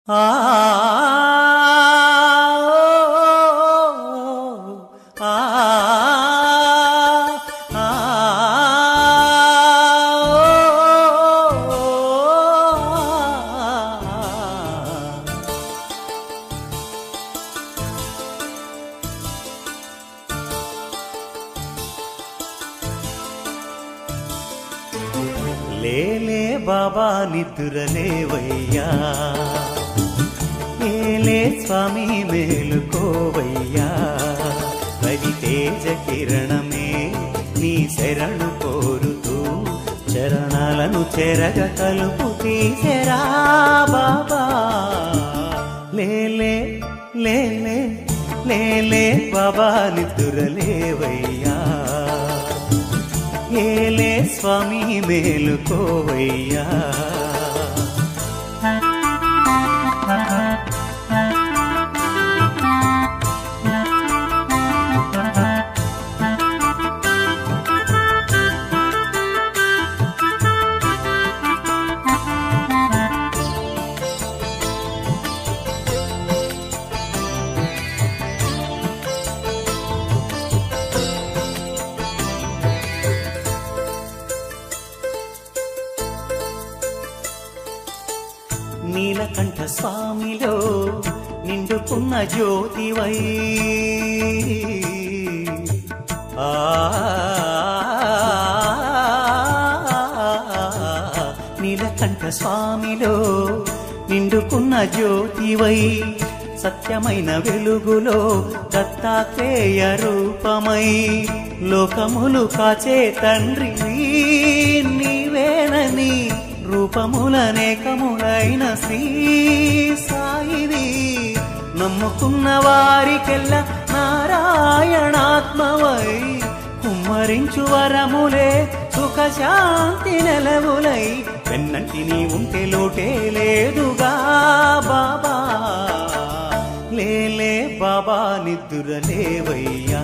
ఆ లేలే బాబా నిద్రలేవయ్యా, ఏలే స్వామి మేలుకోవయ్యా. రవితేజ కిరణమే నీ శరణు కోరుతూ చరణాలను చెరగ కలుపు తీసెరా బాబా. లేలే లేలే లేలే బాబా నిద్రలేవయ్యా, ఏలే స్వామి మేలుకోవయ్యా. నీలకంఠ స్వామిలో నిండుకున్న జ్యోతివై, నీలకంఠ స్వామిలో నిండుకున్న జ్యోతివై, సత్యమైన వెలుగులో దత్తాత్రేయ రూపమై, లోకములు కాచే తండ్రి నీవేనని రూపములనేకములైన శ్రీ సాయివి. నమ్ముకున్న వారికెల్ల నారాయణాత్మవై, కుమ్మరించు వరములే సుఖశాంతి నెలవులై, వెన్నంటి నీ ఉంటే లోటే లేదుగా బాబా. లేలే బాబా నిద్రలేవయ్యా,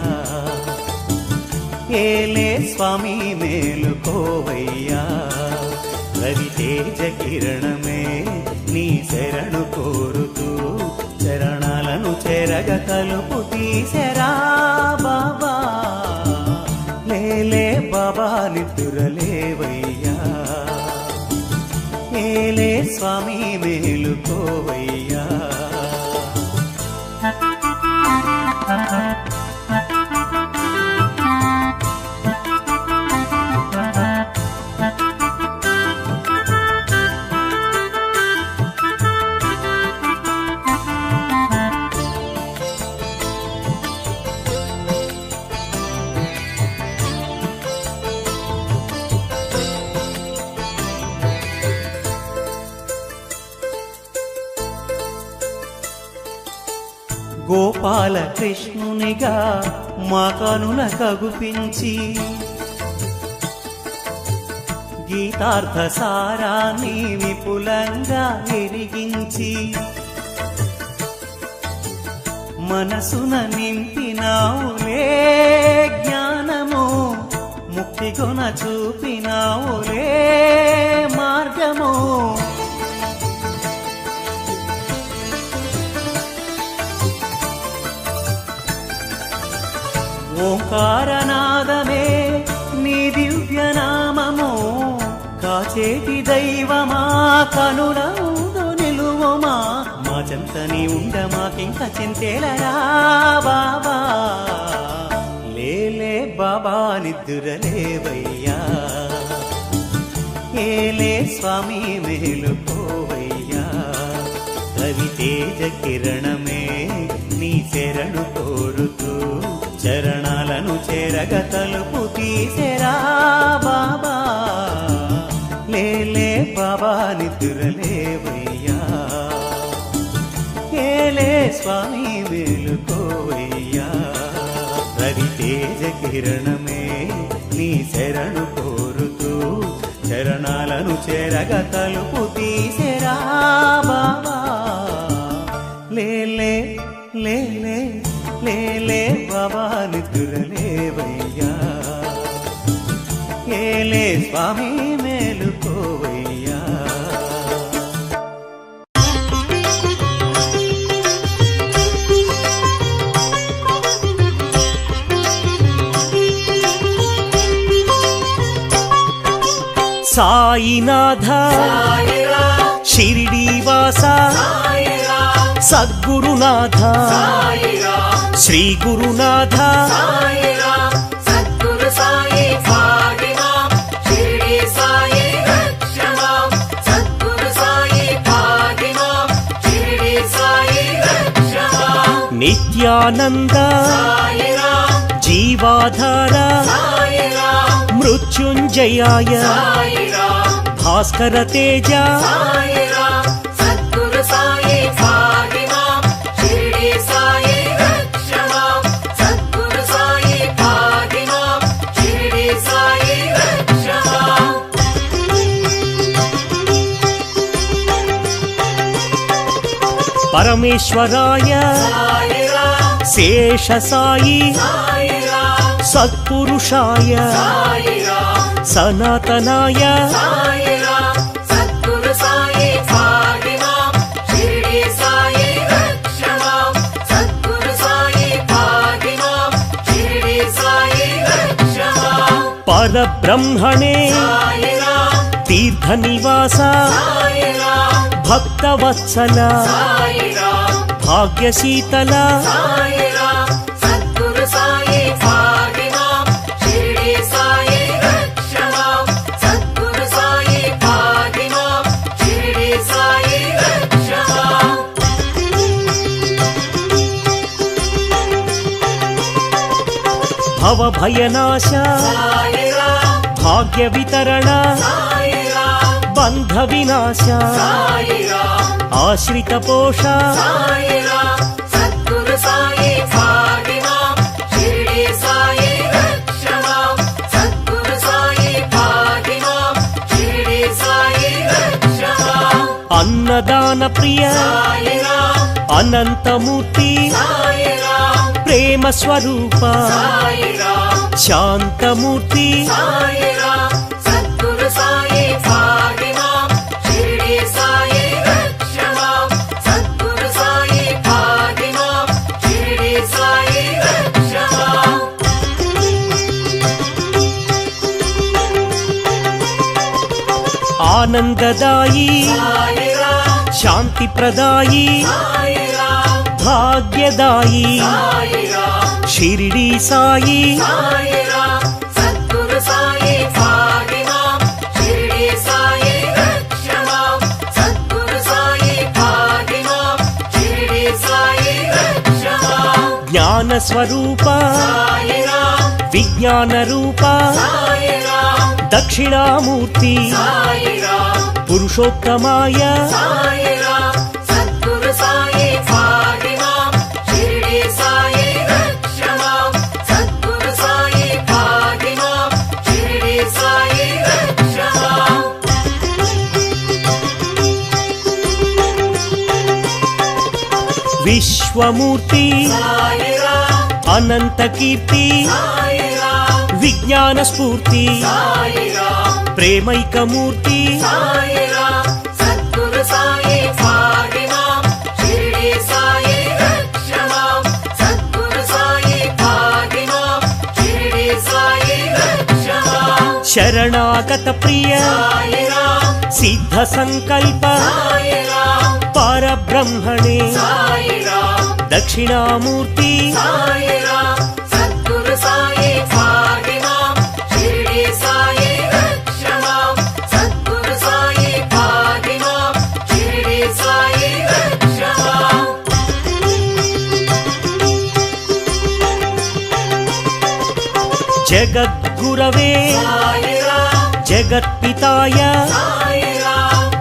ఏలే స్వామి మేలుకోవయ్యా. రవితేజ కిరణమే నీ శరణు కోరుతూ చరణాలను చెరగ కలుపు తీసెరా బాబా. లేలే బాబా నిద్రలేవయ్యా, ఏలే స్వామి మేలుకోవయ్యా. గోపాల కృష్ణునిగా మా కనుల కగుపించి, గీతార్థ సారాన్ని విపులంగా ఎరిగించి, మనసున నింపినావులే జ్ఞానము, ముక్తిగొన చూపినావులే మార్గము. ఓంకారనాదమే నీ దివ్యనామము, కాచేటి దైవమా కనులందు నిలువమా. మా చెంతని ఉండ మాకింక చింతేలరా బాబా. లేలే బాబా నిద్రలేవయ్యా, ఏలే స్వామి మేలుకోవయ్యా. రవితేజ కిరణమే నీ శరణు కోరుతూ చరణాలను చెరగ తలుపు తీసెరా బాబా. లేలే బాబా నిద్రలేవయ్యా, ఏలే స్వామి మేలుకోవయ్యా. రవితేజ కిరణమే నీ శరణు కోరుతూ చరణాలను చెరగ తలుపు తీసెరా బాబా. లేలే లేలే లేలే బాబా నిద్రలేవయ్యా, ఏలే స్వామి మేలుకోవయ్యా. సాయినాథ షిరిడీవాస సద్గురునాథ శ్రీ గురునాథ నిత్యానంద జీవాధార మృత్యుంజయాయ భాస్కర తేజ పరమేశ్వరాయ శేషసాయి సత్పురుషాయ సనాతనాయ పరబ్రహ్మణే తీర్థనివాస భక్తవత్సల భాగ్యశీతల భవభయనాశ భాగ్య వితరణ బంధ వినాశ ఆశ్రిత పోష అన్నదాన ప్రియ అనంతమూర్తి ప్రేమ స్వరూప శాంతమూర్తి ఆనందదాయి శాంతి ప్రదాయి భాగ్యదాయి షిరిడి సాయి జ్ఞాన స్వరూప విజ్ఞాన రూప దక్షిణామూర్తి పురుషోత్తమాయ విశ్వమూర్తి అనంత కీర్తి విజ్ఞాన స్ఫూర్తి ప్రేమైకమూర్తి శరణాగత ప్రియ సిద్ధ సంకల్ప పరబ్రహ్మణే దక్షిణామూర్తి జగద్గురవే జగత్పితాయ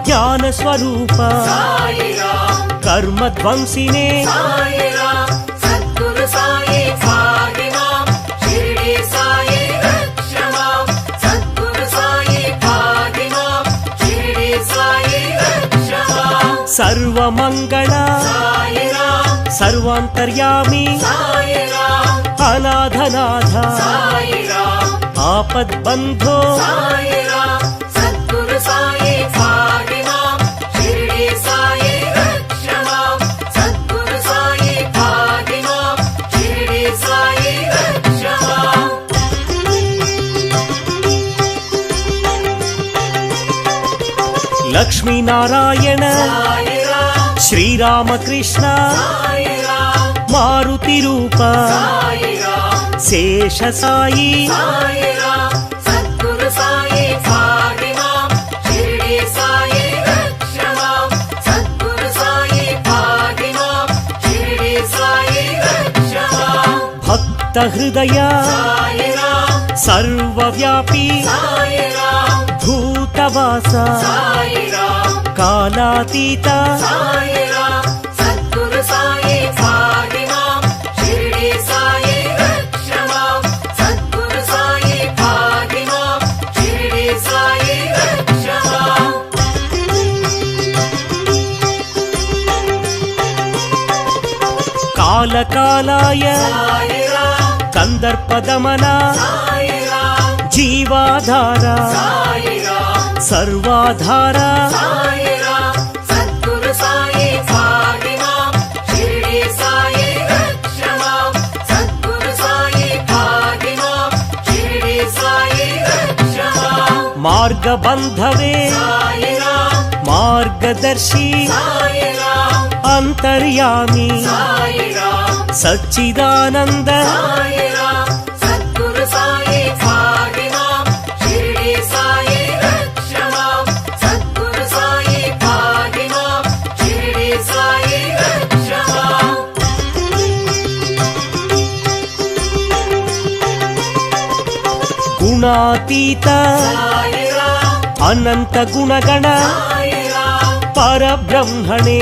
జ్ఞానస్వరూప కర్మధ్వంసినే సర్వమంగళ సర్వాంతర్యామి అనాథనాథ ఆపద్బంధో సత్యనారాయణ శ్రీరామకృష్ణ మారుతి రూప శేష సాయి భక్త హృదయ సర్వవ్యాపీ భూతవాస కాలాతీత కాలకాలాయ కందర్పదమన జీవాధార సర్వాధార మార్గబంధవే మార్గదర్శి అంతర్యామి సచ్చిదానంద గుణాతీత అనంత గుణగణ పరబ్రహ్మణే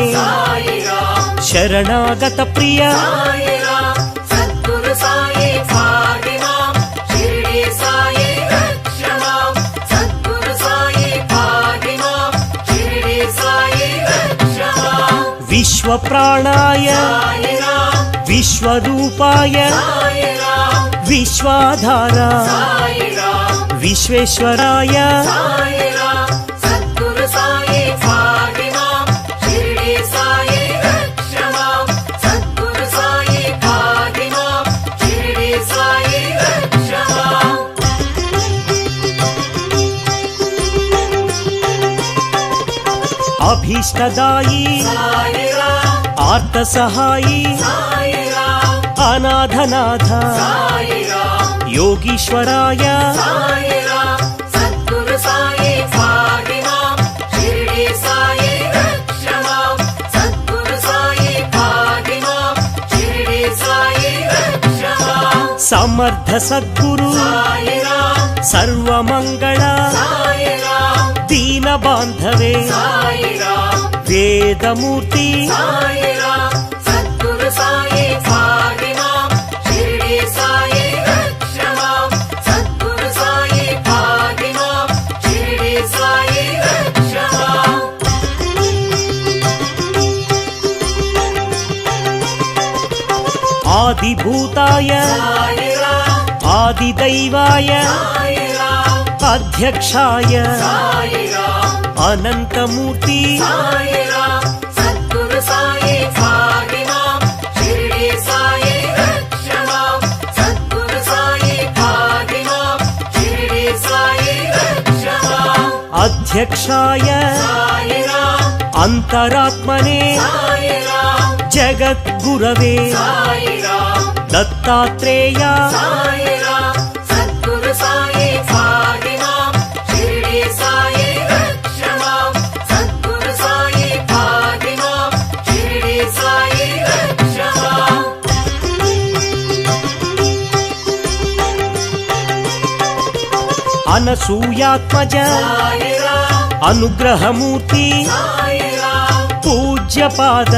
శరణాగత ప్రియ విశ్వప్రాణాయ విశ్వరూపాయ విశ్వాధార విశ్వేశ్వరాయ అభీష్టదాయి ఆర్త సహాయి అనాథనాథ యోగీశ్వరాయ సమర్థ సద్గురు సర్వమంగళ దీన బాంధవే వేదమూర్తి ఆదిభూతాయ ఆదిదైవాయ అధ్యక్షాయ అనంతమూర్తి అధ్యక్షాయ అంతరాత్మనే జగద్గురవే దత్తాత్రేయ అనసూయాత్మజ అనుగ్రహమూర్తి పూజ్యపాద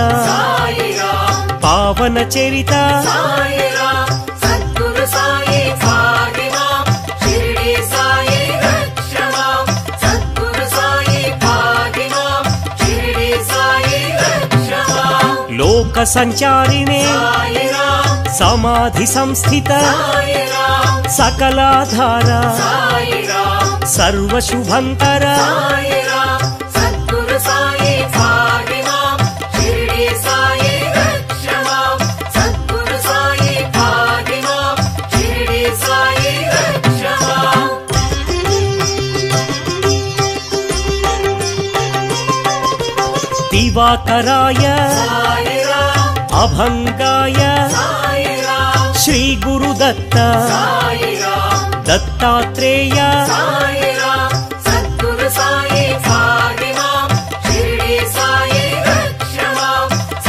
పావన చరిత లోక సంచారిణే సమాధి సంస్థిత సకలాధార సర్వశుభంకర दिवाकराय अभंगाय श्री गुरुदत्त दत्तात्रेय सद्गुरु साई भाग्यमां शिरडी साई रक्षमां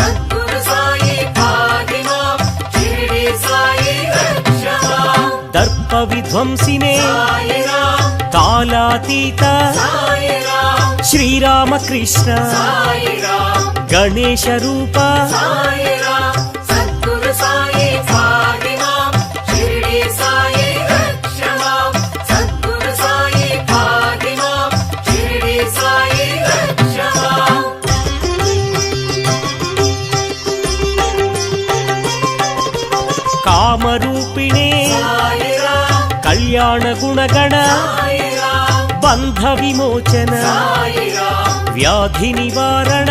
सद्गुरु साई भाग्यमां शिरडी साई रक्षमां दर्प विध्वंसिने कालातीत श्रीरामकृष्ण गणेश रूप सद्गुरु साई भाग्यमां शिरडी साई रक्षमां सद्गुरु साई भाग्यमां शिरडी साई रक्षमां कामरूपिणे कल्याण गुणगण बंध विमोचन व्याधि निवारण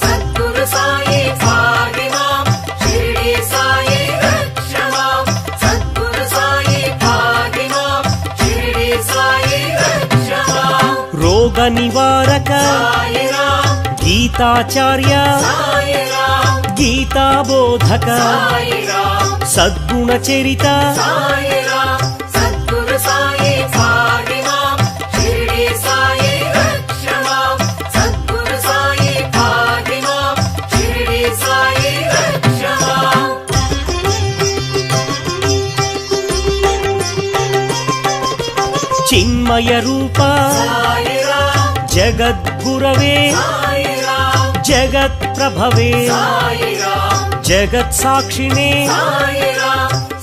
सद्गुरु साई भाग्यमां शिरडी साई रक्षमां सद्गुरु साई भाग्यमां शिरडी साई रक्षमां रोग निवारक गीताचार्य गीता बोधक सद्गुण चरित सद्गुरु साई भाग्यमां शिरडी साई रक्षमां सद्गुरु साई भाग्यमां शिरडी साई रक्षमां चिन्मय रूप जगद्गुरवे जगत् प्रभवे जगत् साक्षिणे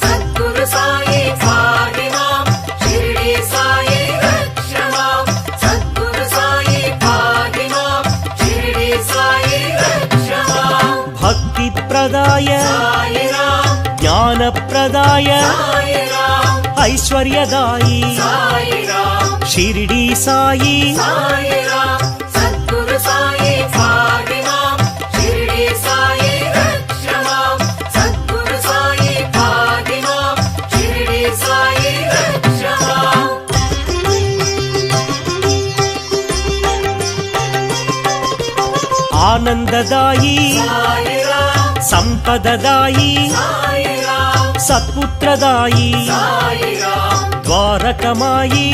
सद्गुरु साई भाग्यमां शिरडी साई रक्षमां सद्गुरु साई भाग्यमां शिरडी साई रक्षमां भक्ति प्रदाय ज्ञान प्रदाय ऐश्वर्यदायी शिरडी साई सद्गुरु साई भाग्यमां शिरडी साई रक्षमां सद्गुरु साई भाग्यमां शिरडी साई रक्षमां आनंददायी संपददायी सत्पुत्रदायी द्वारकमायी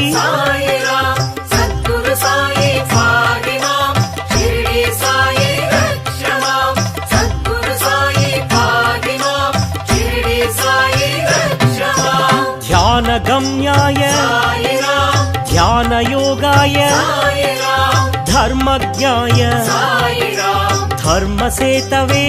सद्गुरु साई भाग्यमां शिरडी साई रक्षमां सद्गुरु साई भाग्यमां शिरडी साई रक्षमां ध्यान गम्याय ध्यान योगाय धर्मज्ञाय धर्म सेतवे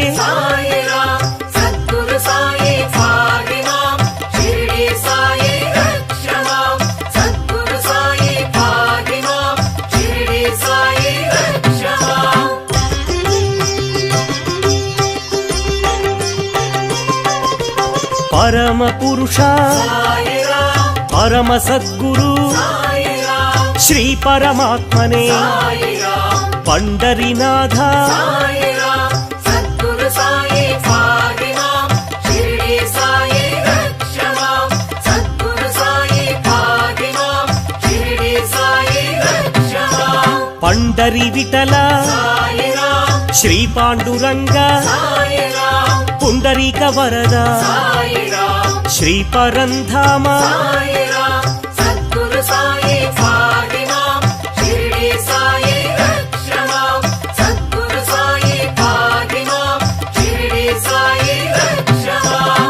सद्गुरु साई भाग्यमां शिरडी साई रक्षमां सद्गुरु साई भाग्यमां शिरडी साई रक्षमां परम पुरुष परम सद्गुरु श्री परमात्मने पंडरीनाथ सद्गुरु साई भाग्यमां शिरडी साई रक्षमां सद्गुरु साई भाग्यमां शिरडी साई रक्षमां पंडरी विठल श्री पांडुरंग पुंडरीक वरद श्री परंधाम सद्गुरु साई भाग्यमां शिरडी साई रक्षमां सद्गुरु साई भाग्यमां शिरडी साई रक्षमां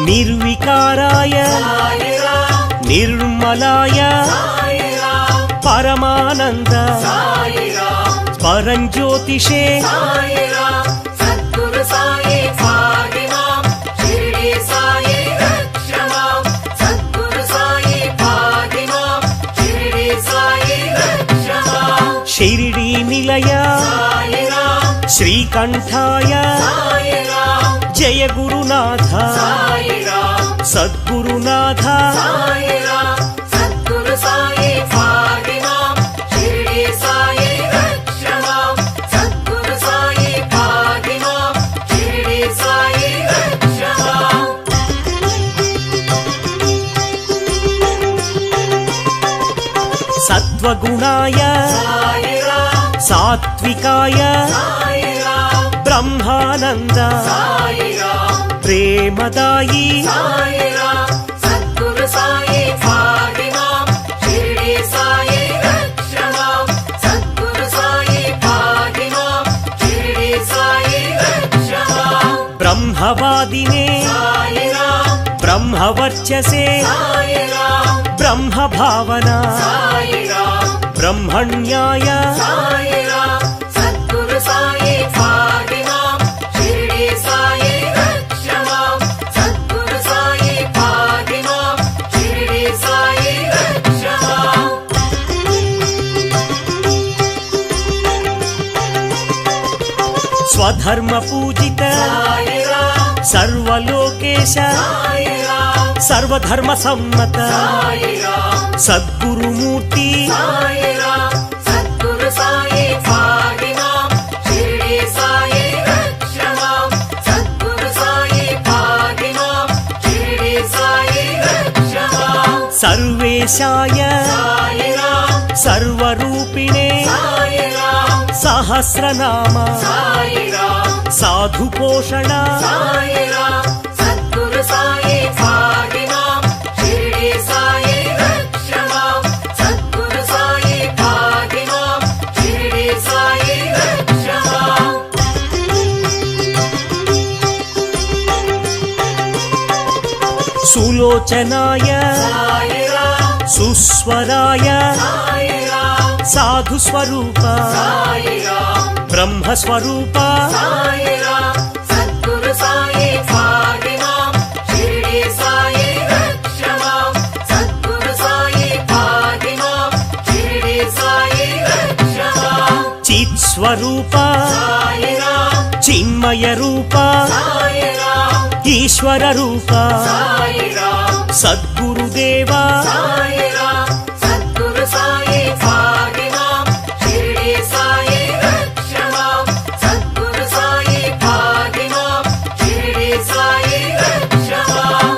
निर्विकाराय निर्मलाय परमानंद परंज्योतिषे सद्गुरु साई भाग्यमां शिरडी साई रक्षमां सद्गुरु साई भाग्यमां शिरडी साई रक्षमां शिरडी निलय श्रीकंठाय जय गुरुनाथ सद्गुरुनाथ सद्गुरु साई भाग्यमां शिरडी साई रक्षमां सद्गुरु साई भाग्यमां शिरडी साई रक्षमां సత్వగుణాయ సాయిరాం సాత్వికాయ సాయిరాం బ్రహ్మానంద సాయిరాం ప్రేమదాయి సాయిరాం సద్గురు సాయి పాహిమాం షిరిడి సాయి రక్షమాం సద్గురు సాయి పాహిమాం షిరిడి సాయి రక్షమాం బ్రహ్మవాదినే సాయిరాం బ్రహ్మవర్చసే సాయిరాం బ్రహ్మభావన సాయిరాం బ్రహ్మణ్యాయ సాయిరాం సద్గురు సాయి పాహిమాం షిరిడి సాయి రక్షమాం సద్గురు సాయి పాహిమాం షిరిడి సాయి రక్షమాం స్వధర్మ పూజిత సాయిరాం సర్వలోకేశ సాయిరాం సర్వధర్మ సమ్మత సాయిరాం సద్గురుమూర్తి సాయిరాం సద్గురు సాయి పాహిమాం షిరిడి సాయి రక్షమాం సద్గురు సాయి పాహిమాం షిరిడి సాయి రక్షమాం సర్వేశాయ సాయిరాం సర్వరూపిణే సాయిరాం సహస్రనామ సాయిరాం సాధుపోషణ సాయిరాం సద్గురు సాయి పాహిమాం షిరిడి సాయి రక్షమాం సద్గురు సాయి పాహిమాం షిరిడి సాయి రక్షమాం సులోచనాయ సాయిరాం సుస్వరాయ సాయిరాం సాధుస్వరూప సాయిరాం బ్రహ్మస్వరూప సాయిరాం సద్గురు సాయి పాహిమాం షిరిడి సాయి రక్షమాం సద్గురు సాయి పాహిమాం షిరిడి సాయి రక్షమాం చిత్స్వరూప సాయిరాం చిన్మయ రూప సాయిరాం ఈశ్వర రూప సాయిరాం సద్గురుదేవా సాయిరాం సద్గురు సాయి పాహిమాం షిరిడి సాయి రక్షమాం సద్గురు సాయి పాహిమాం షిరిడి సాయి రక్షమాం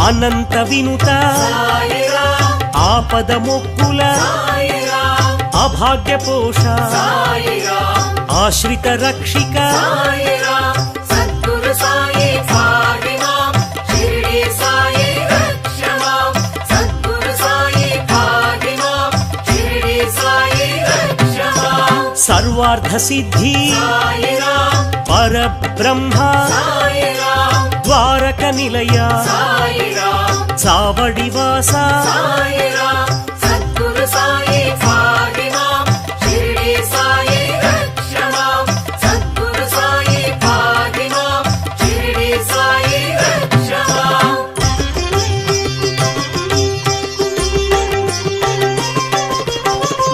అనంత వినుత సాయిరాం ఆపద మొక్కుల సాయిరాం అభాగ్య పోష సాయిరాం ఆశ్రిత రక్షిక సాయిరాం సద్గురు సాయి పాహిమాం షిరిడి సాయి రక్షమాం సద్గురు సాయి పాహిమాం షిరిడి సాయి రక్షమాం సర్వార్థ సిద్ధి సాయిరాం పరబ్రహ్మ సాయిరాం ద్వారక నిలయ సాయిరాం చావడివాస సాయిరాం సద్గురు సాయి పాహిమాం షిరిడి సాయి రక్షమాం సద్గురు సాయి పాహిమాం షిరిడి సాయి రక్షమాం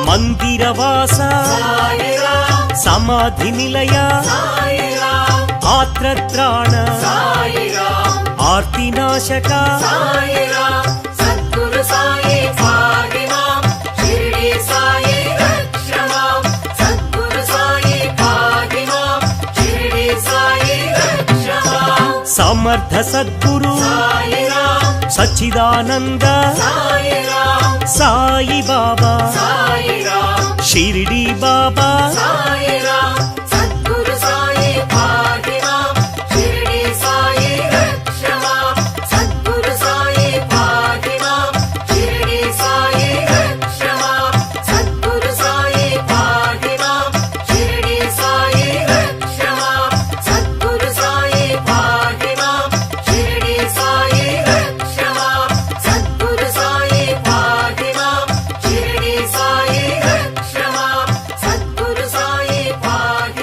మందిరవాస సాయిరాం సమాధి నిలయ సాయిరాం ఆత్రత్రాణ సాయిరాం ఆర్తినాశక సాయిరాం సద్గురు సాయి పాహిమాం షిరిడి సాయి రక్షమాం సద్గురు సాయి పాహిమాం షిరిడి సాయి రక్షమాం సమర్థ సద్గురు సాయిరాం సచ్చిదానంద సాయిరాం సాయి బాబా సాయిరాం షిరిడి బాబా సాయిరాం సద్గురు సాయి పాహిమాం షిరిడి సాయి రక్షమాం సద్గురు సాయి పాహిమాం షిరిడి సాయి రక్షమాం సద్గురు సాయి పాహిమాం షిరిడి సాయి రక్షమాం సద్గురు సాయి పాహిమాం షిరిడి సాయి రక్షమాం సద్గురు సాయి పాహిమాం షిరిడి సాయి రక్షమాం సద్గురు సాయి పాహిమాం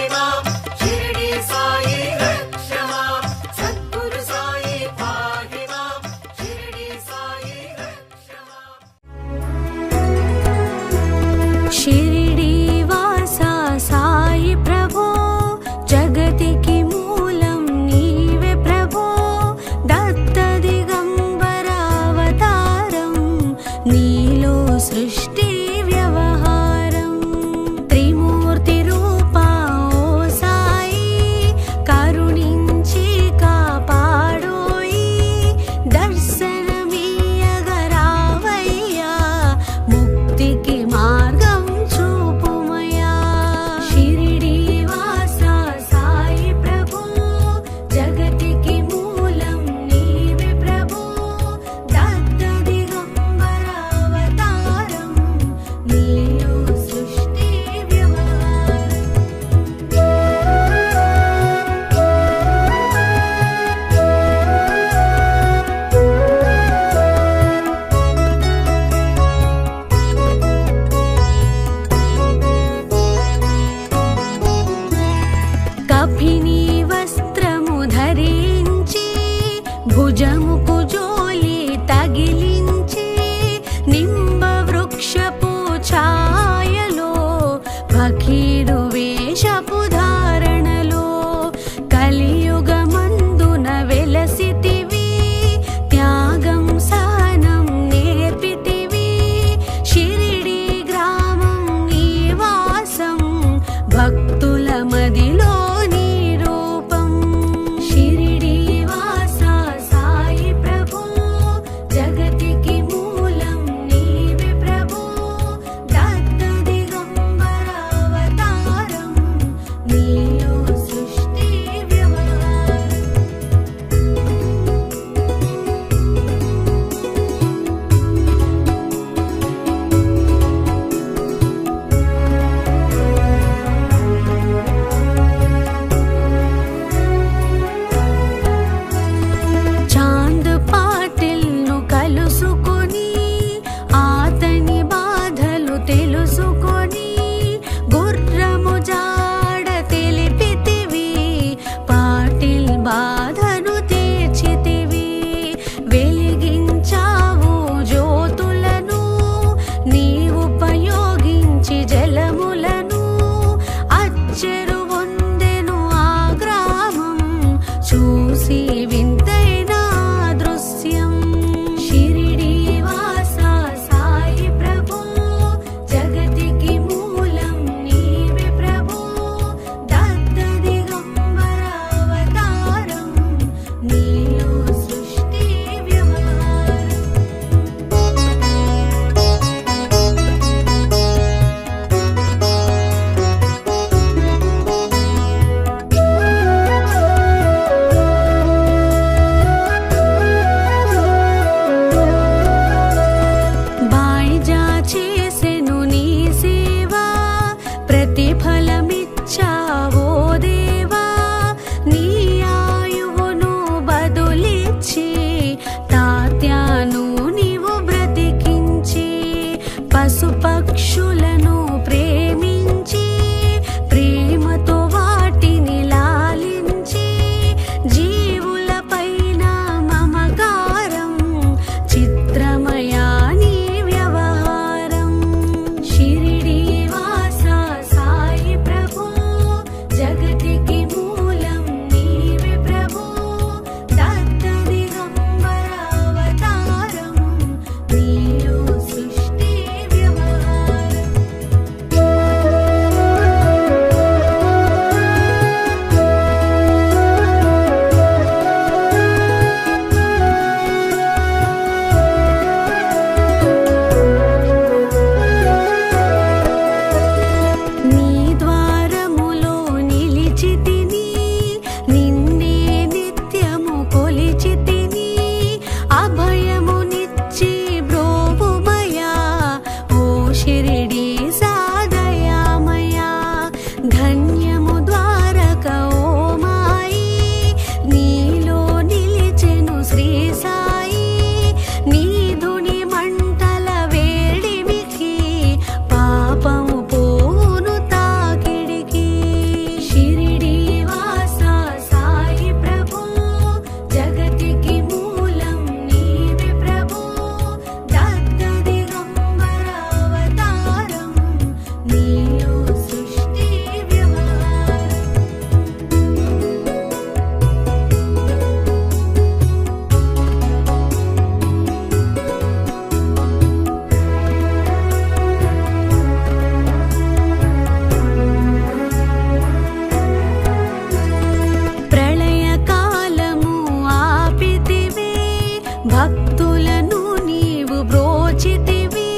భక్తులను నీవు బ్రోచితివి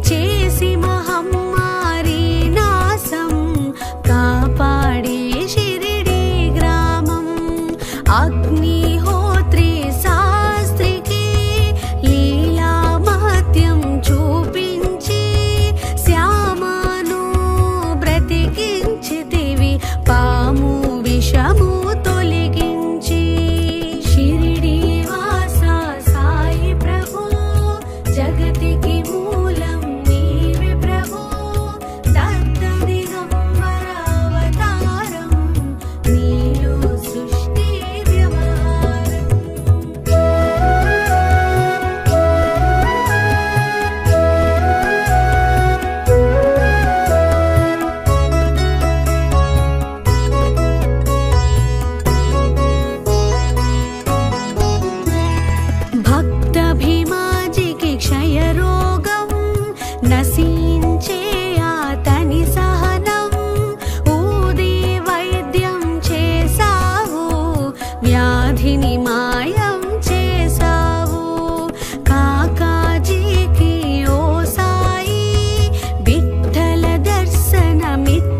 చేసి మహమ్మారి నాశం కాపాడే షిరిడి గ్రామం. అగ్నిహోత్రి శాస్త్రికి లీలా మహత్యం చూపించి శ్యామను బ్రతికించితివి పాము విషము తొలగించి. షిరిడి వాస సాయి ప్రభు జగతికి మూలం నీవే ప్రభు దత్త దిగంబర అవతారం నీలో సృష్టి వ్యవహారం. భక్త భీమాజికి క్షయరోగం నశించే అతని సహనం ఊది వైద్యం చేసావు వ్యాధిని మాయం చేసావు. కాకాజీకి ఓ సాయి విఠ్ఠల దర్శనమిచ్చితివి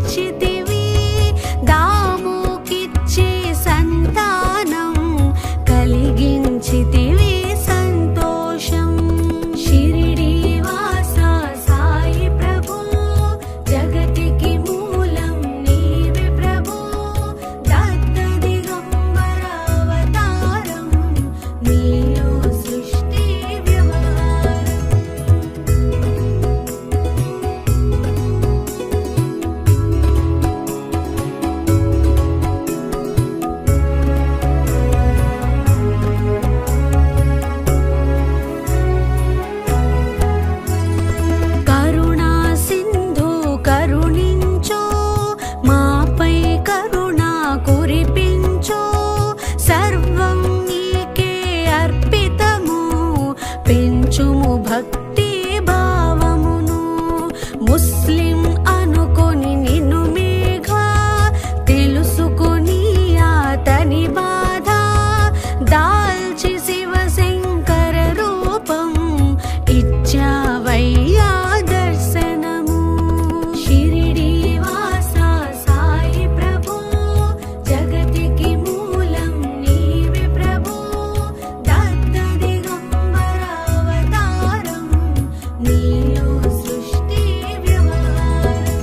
దాముకిచ్చే సంతానం కలిగించితివి సంతోషం. షిరిడి వాస సాయి ప్రభు జగతికి మూలం నీవే ప్రభు దత్త దిగంబర అవతారం నీలో సృష్టి వ్యవహారం. కరుణా సింధు కరుణించో మాపై కరుణ కురిపించో సర్వం నీకే అర్పితము పెంచుము భక్తి భావమును. ముస్లిం అనుకొని నిన్ను మేఘ తెలుసుకొని అతని బాధ దాల్చి శివశంకర రూపం ఇచ్చావయ్యా దర్శనము. షిరిడి వాస సాయి ప్రభు జగతికి మూలం నీవే ప్రభు దత్త దిగంబర అవతారం నీలో సృష్టి వ్యవహారం.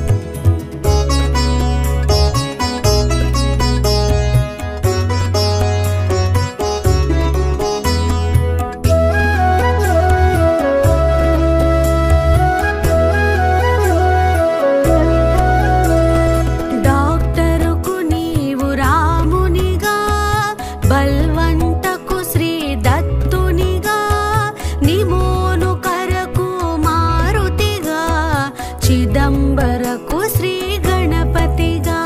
డాక్టరుకు నీవు రామునిగా బల్వంతకు శ్రీ దత్తునిగా నిమోను కరకు మారుతిగా చిదంబరకు శ్రీ గణపతిగా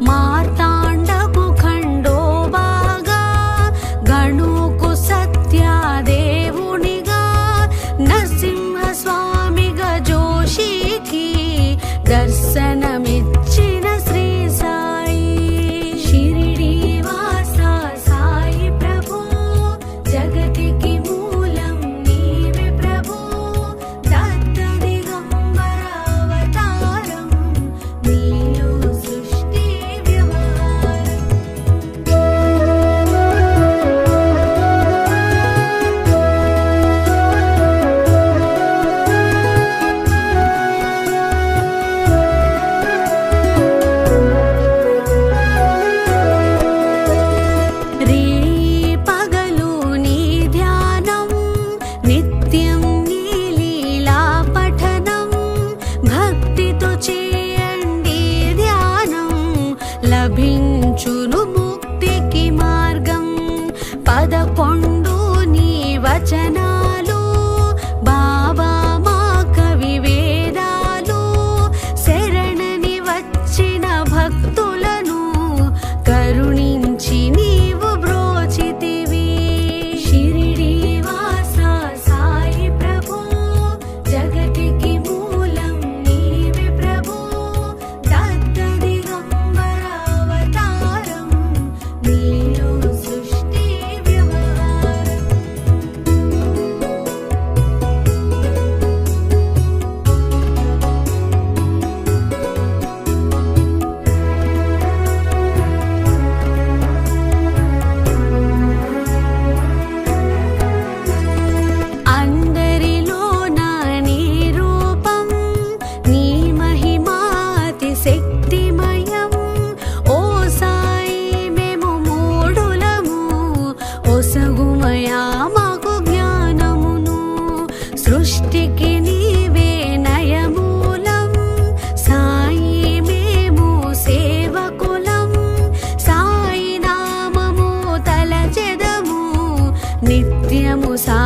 మార్తాండకు ఖండోబాగా గణుకు సత్యాదేవునిగా నరసింహ స్వామిగా జోషికి దర్శనమిచ్చిన శ్రీ సాయి. షిరిడి వాస సాయి ప్రభు జగతికి మూలం నీవే ప్రభు దత్త దిగంబర అవతారం నీలో సృష్టి వ్యవహారం. రీ పగలు నీ ధ్యానం నిత్యం నీ లీలా పఠనం భక్తితో చేయండి ధ్యానం లభించును ముక్తికి మార్గం. 11 నీ వచనాలు బాబా మా కవి వేదాలు శరణని వచ్చిన భక్తులను కరుణించి నీవు బ్రోచితివి. షిరిడి వాస సాయి ప్రభు జగతికి మూలం నీవే ప్రభు దత్త దిగంబర అవతారం నీలో సృష్టి వ్యవహారం.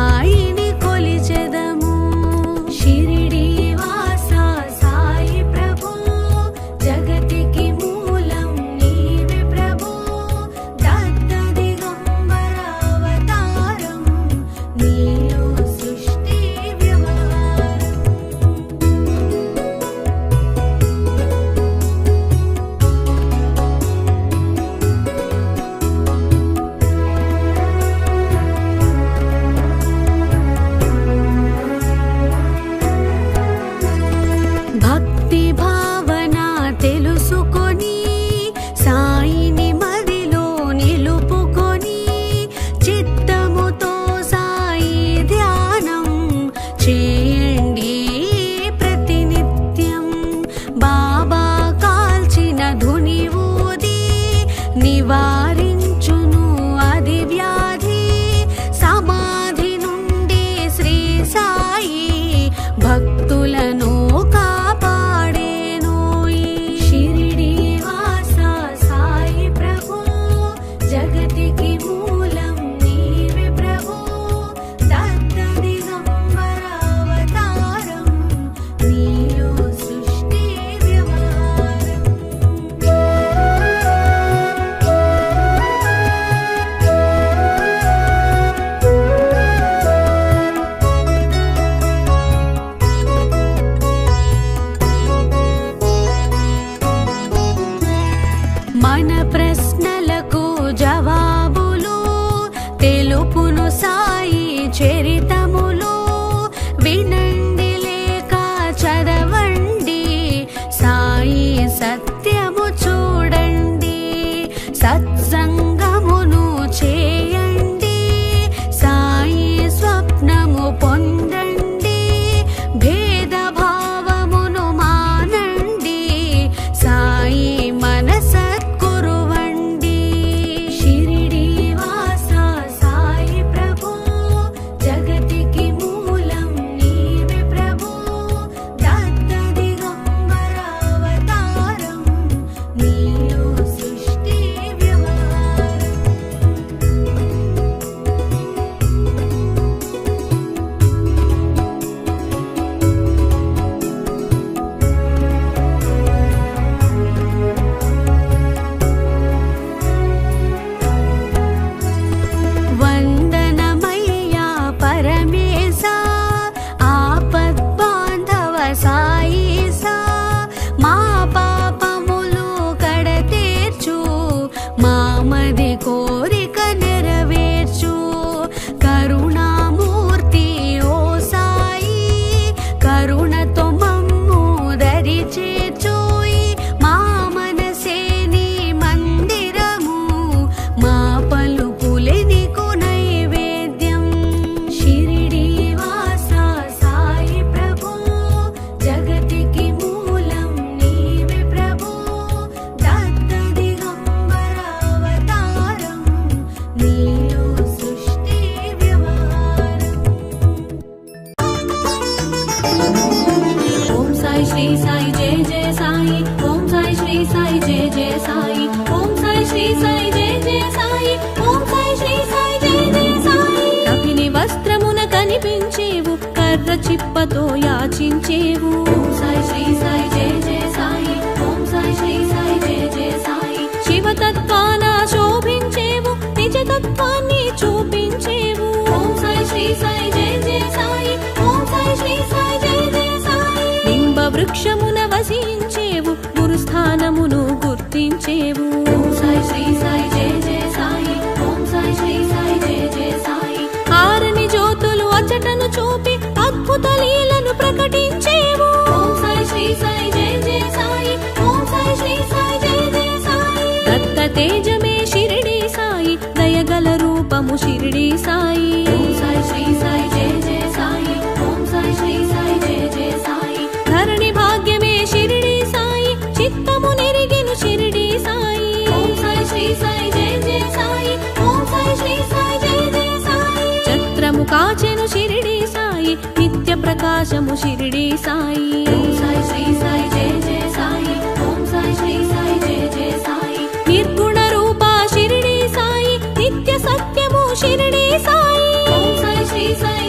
సాయిని కొలిచెదము. షిరిడి వాస సాయి ప్రభు, జగతికి మూలం నీవే ప్రభు. దత్త దిగంబర అవతారం, నీలో సృష్టి వ్యవహారం. భక్తి భావన తెలుసుకొని, సాయిని మదిలో నిలుపుకొని, చిత్తముతో సాయి ధ్యానం చేయండి ప్రతినిత్యం. బాబా కాల్చిన ధుని ఊది నివారించును అది వ్యాధి. సమాధి నుండి శ్రీ సాయి భక్తులను కాపాడేనోయి. షిరిడి వాస సాయి ప్రభు, జగతికి మూలం నీవే ప్రభు. దత్త దిగంబర అవతారం, నీలో సృష్టి వ్యవహారం. మన ప్రశ్నలకు జవాబులు తెలుపును సాయి చరితములు. వినండి లేక చదవండి, సాయి సత్యము చూడండి. సత్సంగమును చేయండి, సాయి స్వప్నము పొందండి. భేదభావమును మానండి, సాయి మనసత్కురువండి. షిరిడి వాస సాయి ప్రభు, జగతికి మూలం నీవే ప్రభు. దత్త దిగంబర అవతారం, నీలో సృష్టి వ్యవహారం. వందనమయ్యా పరమేశా, ఆపద్బాంధవ సాయిసా. మా పాపములు కడతీర్చు, మామది కోరిక నెరవేర్చు. కరుణామూర్తి ఓ సాయి, కరుణతో మమ్ము దరి చేర్చోయి. మా మనసే నీ మందిరము, మా పలుకులే నీకు నైవేద్యం. షిరిడి వాస సాయి ప్రభు, జగతికి మూలం నీవే ప్రభు. దత్త దిగంబర అవతారం, నీలో సృష్టి వ్యవహారం. ఓం సాయి శ్రీ సాయి జయ జయ సాయి. ఓం సాయి శ్రీ సాయి జయ జయ సాయి. ఓం సాయి శ్రీ సాయి జయ జయ సాయి. ఓం సాయి శ్రీ సాయి జయ జయ సాయి. కపిని వస్త్రమున కనిపించేవు, కర్ర చిప్పతో యాచించేవు. ఓం సాయి శ్రీ సాయి జయ జయ సాయి. ఓం సాయి శ్రీ సాయి జయ జయ సాయి. శివతత్వాన శోభించేవు, నిజతత్వాన్ని చూపించేవు. ఓం సాయి శ్రీ సాయి జయ జయ సాయి. ఓం సాయి శ్రీ సాయి జయ జయ సాయి. నింబ వృక్షమున వసించేవు, గురుస్థానమును గుర్తించేవు. ఓం సాయి శ్రీ సాయి జయ జయ సాయి. ఓం సాయి శ్రీ సాయి జయ జయ సాయి. ఆరని జ్యోతులు అచటను చూపి, అద్భుత లీలను ప్రకటించేవు. ఓం సాయి శ్రీ సాయి జయ జయ సాయి. ఓం సాయి శ్రీ సాయి జయ జయ సాయి. దత్త తేజమే షిరిడి సాయి, దయగల రూపము షిరిడి సాయి. ఓం సాయి శ్రీ సాయి జయ జయ సాయి. ఓం సాయి శ్రీ సాయి జయ జయ సాయి. ధరణి భాగ్యమే షిరిడి సాయి, చిత్తము నెరిగెను షిరిడి సాయి. ఓం సాయి శ్రీ సాయి జయ జయ సాయి. ఓం సాయి శ్రీ సాయి జయ జయ సాయి. ఛత్రము కాచెను షిరిడి సాయి, నిత్య ప్రకాశము షిరిడి సాయి. ఓం సాయి శ్రీ సాయి జయ జయ సాయి. ఓం సాయి శ్రీ సాయి జయ జయ సాయి. నిర్గుణ రూప షిరిడి సాయి, నిత్య సత్యము షిరిడి సాయి. ఓం సాయి శ్రీ సాయి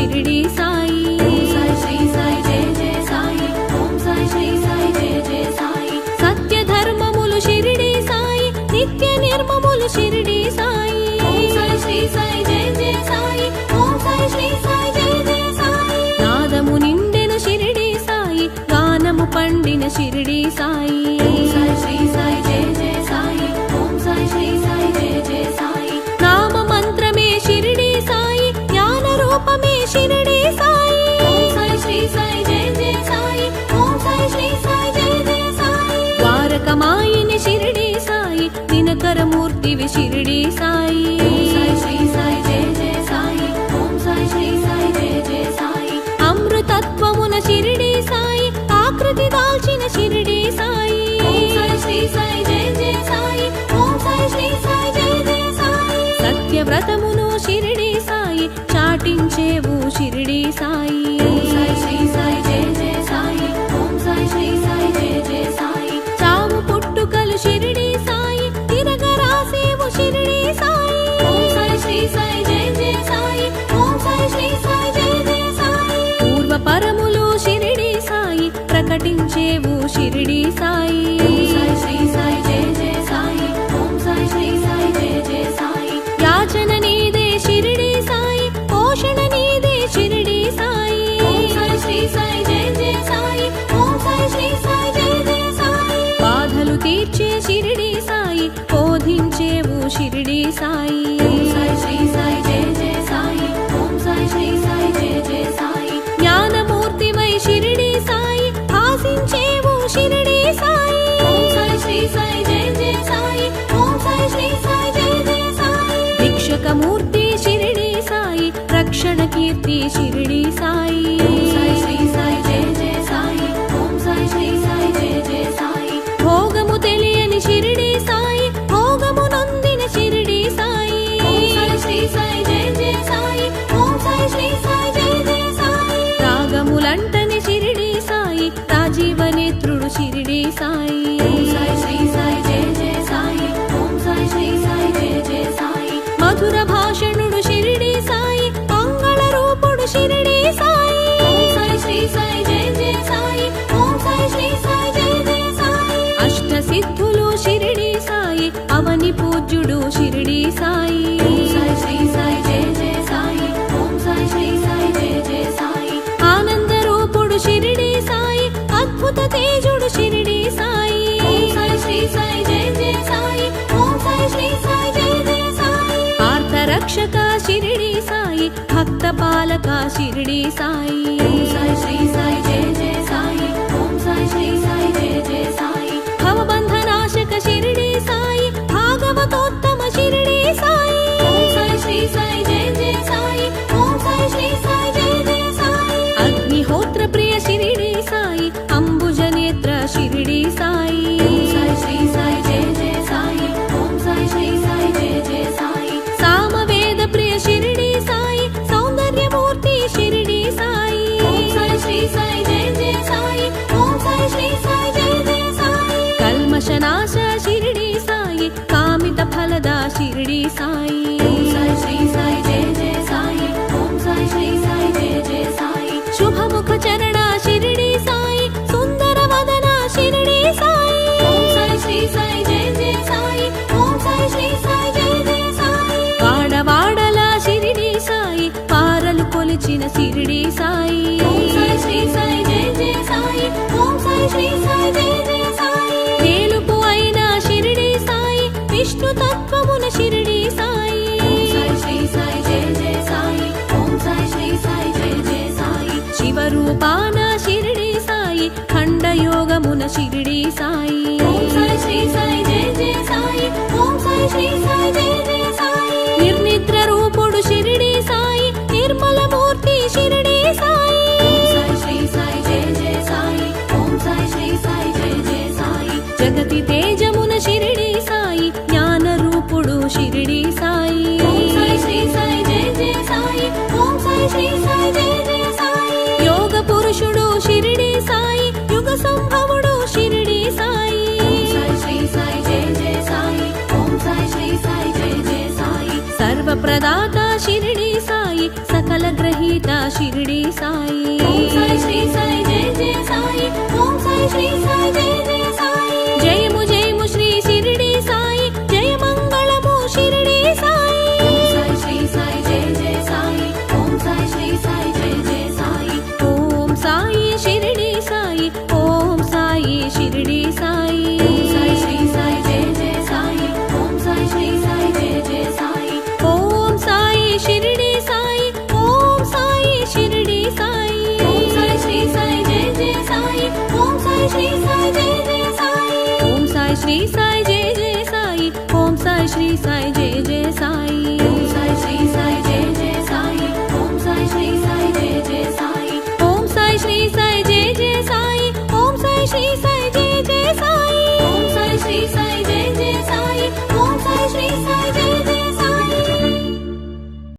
షిరిడి సాయి ఓం సాయి శ్రీ సాయి జయ జయ సాయి ఓం సాయి శ్రీ సాయి జయ జయ సాయి సత్య ధర్మములు షిరిడి సాయి నిత్య నిర్మములు షిరిడి సాయి ఓం సాయి శ్రీ సాయి జయ జయ సాయి ఓం సాయి శ్రీ సాయి జయ జయ సాయి నాదము నిండెను షిరిడి సాయి గానము పండిన షిరిడి సాయి ఓం సాయి శ్రీ సాయి జయ జయ సాయి ఓం సాయి శ్రీ సాయి జయ జయ సాయి నామ మంత్రమే షిరిడి సాయి జ్ఞాన రూపమే షిరిడి సాయి ఓం సాయి శ్రీ సాయి జయ జయ సాయి ఓం సాయి శ్రీ సాయి జయ జయ సాయి ద్వారకమాయిని షిరిడి సాయి దినకరమూర్తివి షిరిడి సాయి ఓం సాయి శ్రీ సాయి జయ జయ సాయి ఓం సాయి శ్రీ సాయి జయ జయ సాయి అమృతత్వమున షిరిడి సాయి ఆకృతి దాల్చిన షిరిడి సాయి ఓం సాయి శ్రీ సాయి జయ జయ సాయి ఓం సాయి శ్రీ సాయి జయ జయ సాయి సత్యవ్రతమును షిరిడి సాయి చాటించేవు షిరిడి సాయి ఓం సాయి శ్రీ సాయి జయ జయ సాయి ఓం సాయి శ్రీ సాయి జయ జయ సాయి చావు పుట్టుకలు షిరిడి సాయి తిరగరాసేవు షిరిడి సాయి ఓం సాయి శ్రీ సాయి జయ జయ సాయి ఓం సాయి శ్రీ సాయి జయ జయ సాయి పూర్వ పరములు షిరిడి సాయి ప్రకటించేవు షిరిడి సాయి ఓం సాయి శ్రీ సాయి జయ జయ సాయి ఓం సాయి శ్రీ సాయి జయ జయ సాయి యాచన నీదే షిరిడి సాయి పోషణ నీదే షిరిడి సాయి ఓం సాయి శ్రీ సాయి జయ జయ సాయి ఓం సాయి శ్రీ సాయి జయ జయ సాయి బాధలు తీర్చే షిరిడి సాయి బోధించేవు షిరిడి సాయి ఓం సాయి శ్రీ సాయి జయ జయ సాయి ఓం సాయి శ్రీ సాయి జయ జయ సాయి జ్ఞానమూర్తివై షిరిడి సాయి భాసించేవు షిరిడి సాయి ఓం సాయి శ్రీ సాయి జయ జయ సాయి ఓం సాయి శ్రీ సాయి జయ జయ సాయి భిక్షకమూర్తి షిరిడి సాయి రక్షణ కీర్తి షిరిడి సాయి ఓం సాయి శ్రీ సాయి జయ జయ సాయి ఓం సాయి శ్రీ సాయి జయ జయ సాయి భోగము తెలియని షిరిడి సాయి భోగము నొందిన షిరిడి సాయి ఓం సాయి శ్రీ సాయి జయ జయ సాయి ఓం సాయి శ్రీ సాయి జయ జయ సాయి రాగములంటని షిరిడి సాయి రాజీవనేత్రుడు షిరిడి సాయి ఓం సాయి శ్రీ సాయి జయ జయ సాయి ఓం సాయి శ్రీ సాయి జయ జయ సాయి మధుర భాషణుడు షిరిడి సాయి మంగళ రూపుడు షిరిడి సాయి ఓం సాయి శ్రీ సాయి జయ జయ సాయి ఓం సాయి శ్రీ సాయి జయ జయ సాయి అష్ట సిద్ధులు షిరిడి సాయి అవని పూజ్యుడు షిరిడి సాయి ఓం సాయి శ్రీ సాయి జయ జయ సాయి ఓం సాయి శ్రీ సాయి జయ జయ సాయి ఆనంద రూపుడు షిరిడి సాయి అద్భుత తేజుడు షిరిడి సాయి ఓం సాయి శ్రీ సాయి జయ జయ సాయి ఓం సాయి శ్రీ సాయి జయ జయ సాయి ఆర్త రక్షక షిరిడి సాయి భక్త పాలక షిరిడి సాయి ఓం సాయి శ్రీ సాయి జయ జయ సాయి ఓం సాయి శ్రీ సాయి జయ జయ సాయి భవబంధనాశక షిరిడి సాయి భాగవతోత్తమ షిరిడి సాయి ఓం సాయి శ్రీ సాయి జయ జయ సాయి ఓం సాయి శ్రీ సాయి జయ జయ సాయి అగ్నిహోత్ర ప్రియ షిరిడి సాయి అంబుజనేత్ర షిరిడి సాయి ఓం సాయి శ్రీ సాయి జయ జయ సాయి ఓం సాయి శ్రీ సాయి జయ జయ సాయి సామవేద ప్రియ షిరిడి సాయి సౌందర్యమూర్తి షిరిడి సాయి ఓం సాయి శ్రీ సాయి జయ జయ సాయి ఓం సాయి శ్రీ సాయి జయ జయ సాయి కల్మషనాశ షిరిడి సాయి కామిత ఫలద షిరిడి సాయి ఓం సాయి శ్రీ సాయి జయ జయ సాయి ఓం సాయి శ్రీ సాయి జయ జయ సాయి శుభముఖ చరణ షిరిడి సాయి సుందర వదన షిరిడి సాయి ఓం సాయి శ్రీ సాయి జయ జయ సాయి ఓం సాయి శ్రీ సాయి జయ జయ సాయి వాడవాడల షిరిడి సాయి పారలు కొలిచిన షిరిడి సాయి ఓం సాయి శ్రీ సాయి జయ జయ సాయి ఓం సాయి శ్రీ సాయి జయ జయ సాయి వేలుపు అయిన షిరిడి సాయి విష్ణు తత్వమున షిరిడి సాయి ఓం సాయి శ్రీ సాయి జయ జయ సాయి ఓం సాయి శ్రీ సాయి జయ జయ సాయి శివరూపాన షిరిడి సాయి ఖండయోగమున షిరిడి సాయి ఓం సాయి శ్రీ సాయి జయ జయ సాయి ఓం సాయి శ్రీ సాయి జయ జయ సాయి నిర్నిద్ర రూపుడు షిరిడి సాయి నిర్మల మూర్తి షిరిడి సాయి ఓం సాయి శ్రీ సాయి జయ జయ సాయి ఓం సాయి శ్రీ సాయి జయ జయ సాయి జగతి తేజమున షిరిడి సాయి జ్ఞాన రూపుడు షిరిడి సాయి ఓం సాయి శ్రీ సాయి జయ జయ సాయి ఓం సాయి శ్రీ సాయి జయ జయ సాయి యోగ పురుషుడు షిరిడి సాయి యుగ సంభవుడు షిరిడి సాయి సాయి ఓం సాయి శ్రీ సాయి జయ జయ సాయి ఓం సాయి శ్రీ సాయి జయ జయ సాయి జయము జయము శ్రీ షిరిడి సాయి జయ మంగళము షిరిడి సాయి ఓం సాయి శ్రీ సాయి జయ జయ సాయి ఓం సాయి శ్రీ సాయి జయ జయ సాయి ఓం సాయి షిరిడి సాయి ఓం సాయి షిరిడి సాయి ఓం సాయి శ్రీ సాయి జయ జయ సాయి ఓం సాయి శ్రీ సాయి జయ జయ సాయి ఓం సాయి షిరిడి సాయి ఓం సాయి షిరిడి సాయి ఓం సాయి శ్రీ సాయి జయ జయ సాయి ఓం సాయి శ్రీ సాయి జయ జయ సాయి ఓం సాయి శ్రీ సాయి జయ జయ సాయి ఓం సాయి శ్రీ సాయి జయ జయ సాయి